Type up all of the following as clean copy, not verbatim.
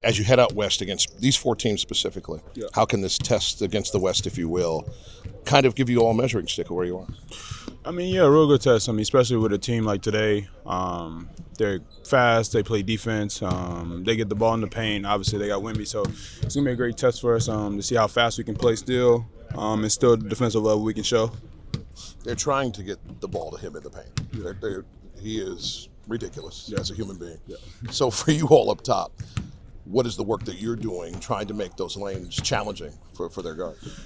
As you head out west against these four teams specifically, Yeah. how can this test against the West, if you will, kind of give you all a measuring stick of where you are? I mean, yeah, real good test. I mean, especially with a team like today. They're fast. They play defense. They get the ball in the paint. Obviously, they got Wemby, so it's gonna be a great test for us to see how fast we can play still, and still the defensive level we can show. They're trying to get the ball to him in the paint. He is ridiculous as a human being. Yeah. So for you all up top, what is the work that you're doing trying to make those lanes challenging for their guards?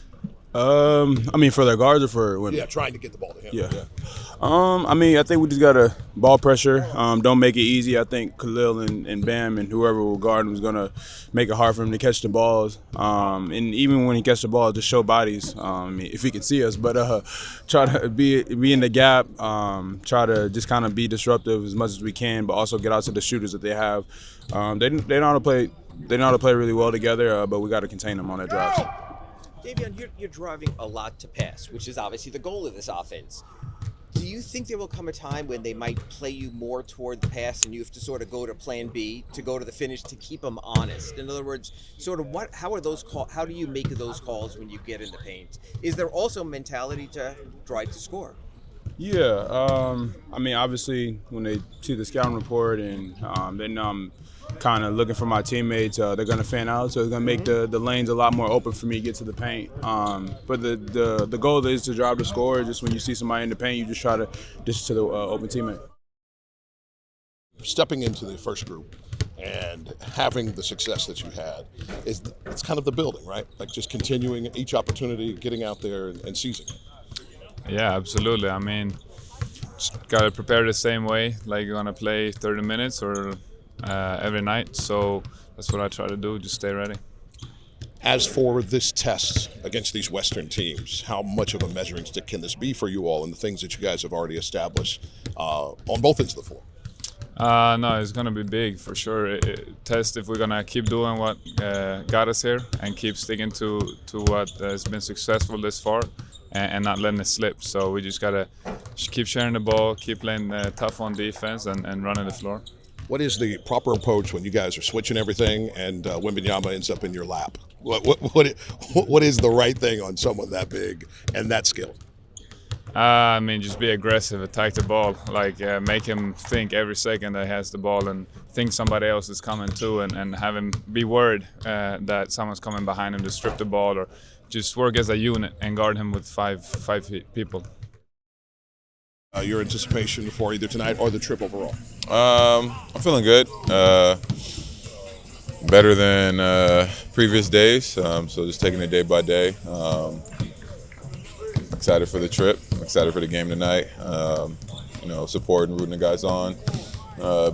I mean, for their guards or for women? Yeah, trying to get the ball to him. Yeah. I mean, I think we just got to ball pressure. Don't make it easy. I think Khalil and Bam and whoever will guard him is going to make it hard for him to catch the balls. And even when he catches the ball, just show bodies. I mean, if he can see us, but try to be in the gap. Try to just kind of be disruptive as much as we can, but also get out to the shooters that they have. They know how to play. They know how to play really well together, but we got to contain them on their drives. Davion, you're driving a lot to pass, which is obviously the goal of this offense. Do you think there will come a time when they might play you more toward the pass and you have to sort of go to plan B, to go to the finish, to keep them honest? In other words, sort of how do you make those calls when you get in the paint? Is there also mentality to drive to score? Yeah, I mean, obviously, when they see the scouting report and then I'm kind of looking for my teammates, they're going to fan out, so it's going to make the lanes a lot more open for me to get to the paint. But the goal is to drive the score. Just when you see somebody in the paint, you just try to dish to the open teammate. Stepping into the first group and having the success that you had, it's kind of the building, right? Like just continuing each opportunity, getting out there and seizing it. Yeah, absolutely. I mean, just gotta prepare the same way, like you're gonna play 30 minutes or every night. So that's what I try to do, just stay ready. As for this test against these Western teams, how much of a measuring stick can this be for you all and the things that you guys have already established on both ends of the floor? No, it's gonna be big for sure. Test if we're gonna keep doing what got us here and keep sticking to what has been successful this far. And not letting it slip. So we just gotta keep sharing the ball, keep playing tough on defense, and running the floor. What is the proper approach when you guys are switching everything and Wembanyama ends up in your lap? What is the right thing on someone that big and that skilled? I mean, just be aggressive, attack the ball, like make him think every second that he has the ball and think somebody else is coming too, and have him be worried that someone's coming behind him to strip the ball, or just work as a unit and guard him with five people. Your anticipation for either tonight or the trip overall? I'm feeling good. Better than previous days. So just taking it day by day. Excited for the trip. Excited for the game tonight. Supporting, rooting the guys on.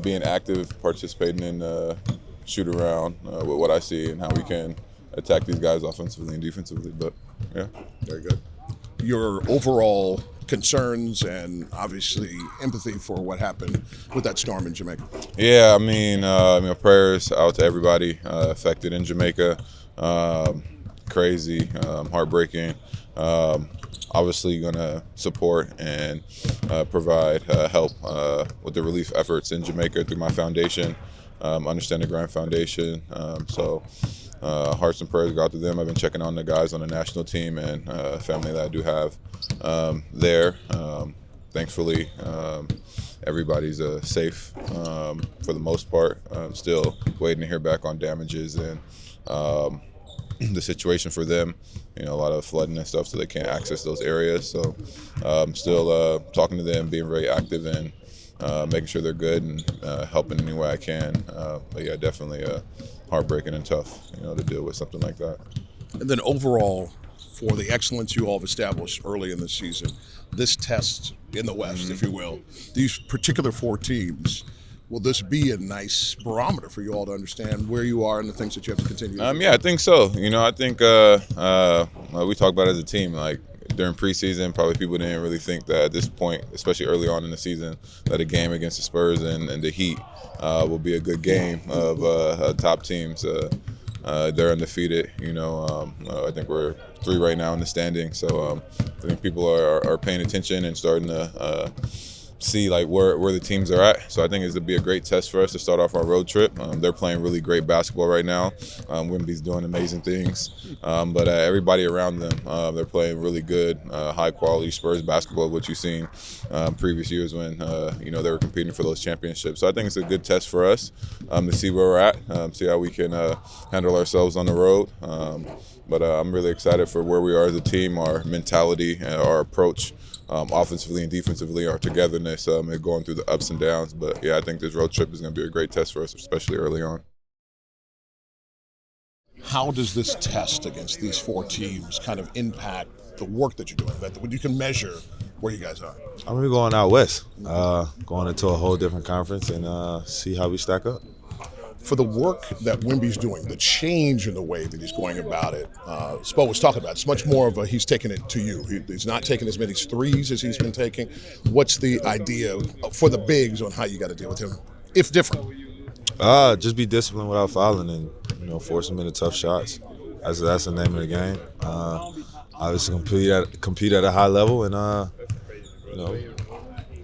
Being active, participating in shoot around with what I see and how we can attack these guys offensively and defensively. But yeah, very good. Your overall concerns and obviously empathy for what happened with that storm in Jamaica. Yeah, I mean, prayers out to everybody affected in Jamaica. Crazy, heartbreaking. Obviously going to support and provide help with the relief efforts in Jamaica through my foundation, Understand the Grind Foundation. Hearts and prayers go out to them. I've been checking on the guys on the national team and family that I do have there. Thankfully, everybody's safe for the most part. Still waiting to hear back on damages and the situation for them. A lot of flooding and stuff, so they can't access those areas. So still talking to them, being very active and making sure they're good and helping any way I can. But yeah, definitely heartbreaking and tough, to deal with something like that. And then overall, for the excellence you all have established early in the season, this test in the West, if you will, these particular four teams, will this be a nice barometer for you all to understand where you are and the things that you have to continue? Yeah, I think so. I think we talk about it as a team. Like during preseason, probably people didn't really think that at this point, especially early on in the season, that a game against the Spurs and the Heat will be a good game of top teams. They're undefeated. I think we're 3 right now in the standing. So I think people are paying attention and starting to see like where the teams are at. So I think it's to be a great test for us to start off our road trip. They're playing really great basketball right now. Wemby's doing amazing things, but everybody around them, they're playing really good, high quality Spurs basketball, which you've seen previous years when they were competing for those championships. So I think it's a good test for us to see where we're at, see how we can handle ourselves on the road. But I'm really excited for where we are as a team, our mentality, and our approach. Offensively and defensively, our togetherness, and going through the ups and downs. But yeah, I think this road trip is going to be a great test for us, especially early on. How does this test against these 4 teams kind of impact the work that you're doing? That you can measure where you guys are. I'm gonna be going out west, going into a whole different conference and see how we stack up. For the work that Wemby's doing, the change in the way that he's going about it, Spo was talking about, it's much more of he's taking it to you. He's not taking as many threes as he's been taking. What's the idea for the bigs on how you got to deal with him, if different? Just be disciplined without fouling and force him into tough shots. That's the name of the game. Obviously compete at a high level, and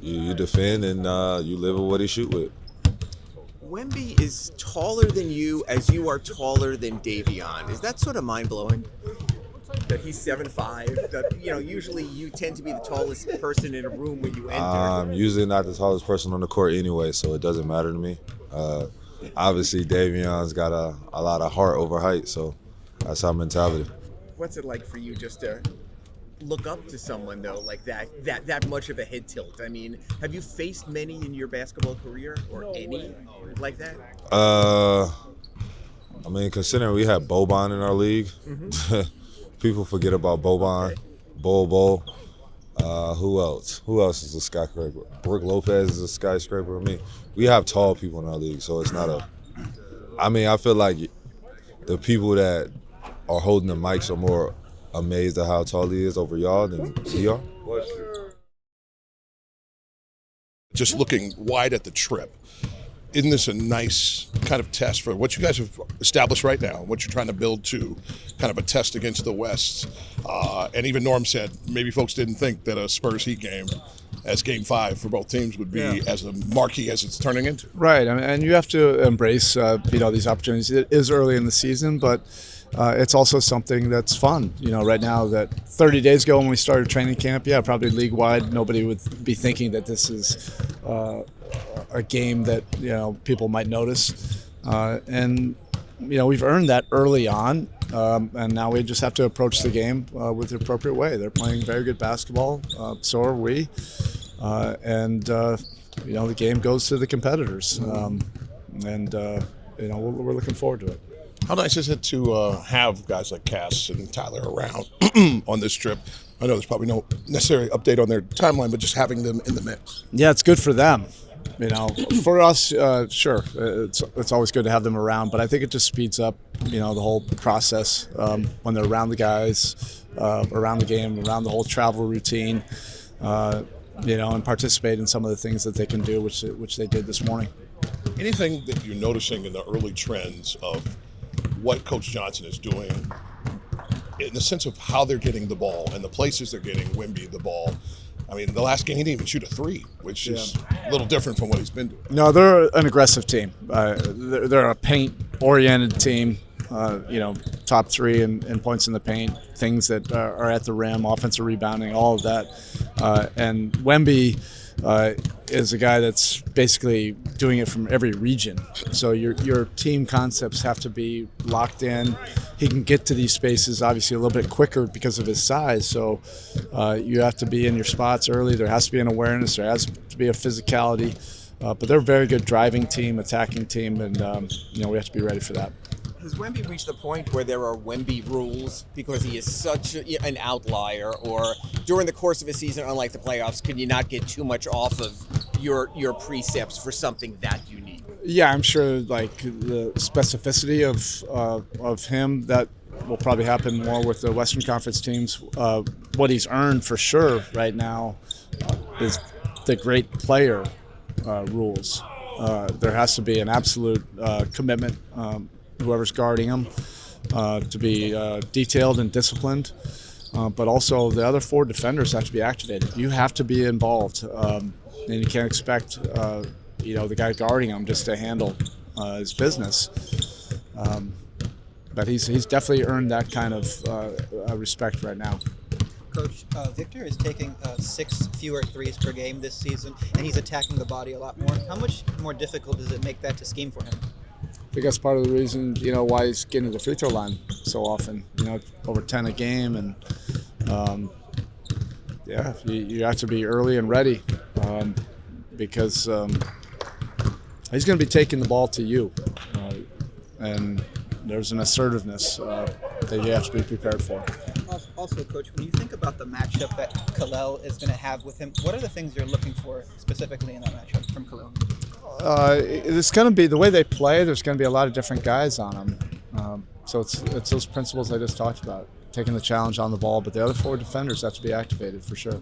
you defend and you live with what he shoot with. Wemby is taller than you as you are taller than Davion. Is that sort of mind-blowing? That he's 7'5"? That, usually you tend to be the tallest person in a room when you enter. I'm usually not the tallest person on the court anyway, so it doesn't matter to me. Obviously, Davion's got a lot of heart over height, so that's our mentality. What's it like for you just to look up to someone, though, like that much of a head tilt? I mean, have you faced many in your basketball career, or any like that? Considering we had Boban in our league, people forget about Boban, Bo. Who else? Who else is a skyscraper? Brooke Lopez is a skyscraper. We have tall people in our league, so it's not I feel like the people that are holding the mics are more amazed at how tall he is over y'all than we are. Just looking wide at the trip, isn't this a nice kind of test for what you guys have established right now, what you're trying to build to, kind of a test against the West? And even Norm said maybe folks didn't think that a Spurs Heat game as Game 5 for both teams would be as a marquee as it's turning into. Right, and you have to embrace these opportunities. It is early in the season, but it's also something that's fun. Right now, that 30 days ago when we started training camp, probably league-wide, nobody would be thinking that this is a game that people might notice. And we've earned that early on, and now we just have to approach the game with the appropriate way. They're playing very good basketball, so are we. The game goes to the competitors. We're looking forward to it. How nice is it to have guys like Cass and Tyler around on this trip? I know there's probably no necessary update on their timeline, but just having them in the mix. Yeah, it's good for them. For us, sure, it's always good to have them around, but I think it just speeds up, the whole process when they're around the guys, around the game, around the whole travel routine, and participate in some of the things that they can do, which they did this morning. Anything that you're noticing in the early trends of what Coach Johnson is doing in the sense of how they're getting the ball and the places they're getting Wemby the ball? The last game he didn't even shoot a 3, which is a little different from what he's been doing. No, they're an aggressive team. They're a paint-oriented team. Top 3 in points in the paint, things that are at the rim, offensive rebounding, all of that. And Wemby is a guy that's basically doing it from every region. So your team concepts have to be locked in. He can get to these spaces obviously a little bit quicker because of his size. So you have to be in your spots early. There has to be an awareness. There has to be a physicality. But they're a very good driving team, attacking team, and we have to be ready for that. Has Wemby reached the point where there are Wemby rules because he is such an outlier, or during the course of a season, unlike the playoffs, can you not get too much off of your precepts for something that unique? Yeah, I'm sure the specificity of him, that will probably happen more with the Western Conference teams. What he's earned for sure right now is the great player rules. There has to be an absolute commitment, whoever's guarding him, to be detailed and disciplined. But also the other 4 defenders have to be activated. You have to be involved. and you can't expect the guy guarding him just to handle his business. But he's definitely earned that kind of respect right now. Coach, Victor is taking 6 fewer threes per game this season, and he's attacking the body a lot more. How much more difficult does it make that to scheme for him? I think that's part of the reason, why he's getting to the free throw line so often. Over 10 a game, and you have to be early and ready because he's going to be taking the ball to you, and there's an assertiveness that you have to be prepared for. Also, Coach, when you think about the matchup that Pelle is going to have with him, what are the things you're looking for specifically in that matchup from Pelle? It's going to be the way they play. There's going to be a lot of different guys on them. So it's those principles I just talked about, taking the challenge on the ball, but the other 4 defenders have to be activated for sure.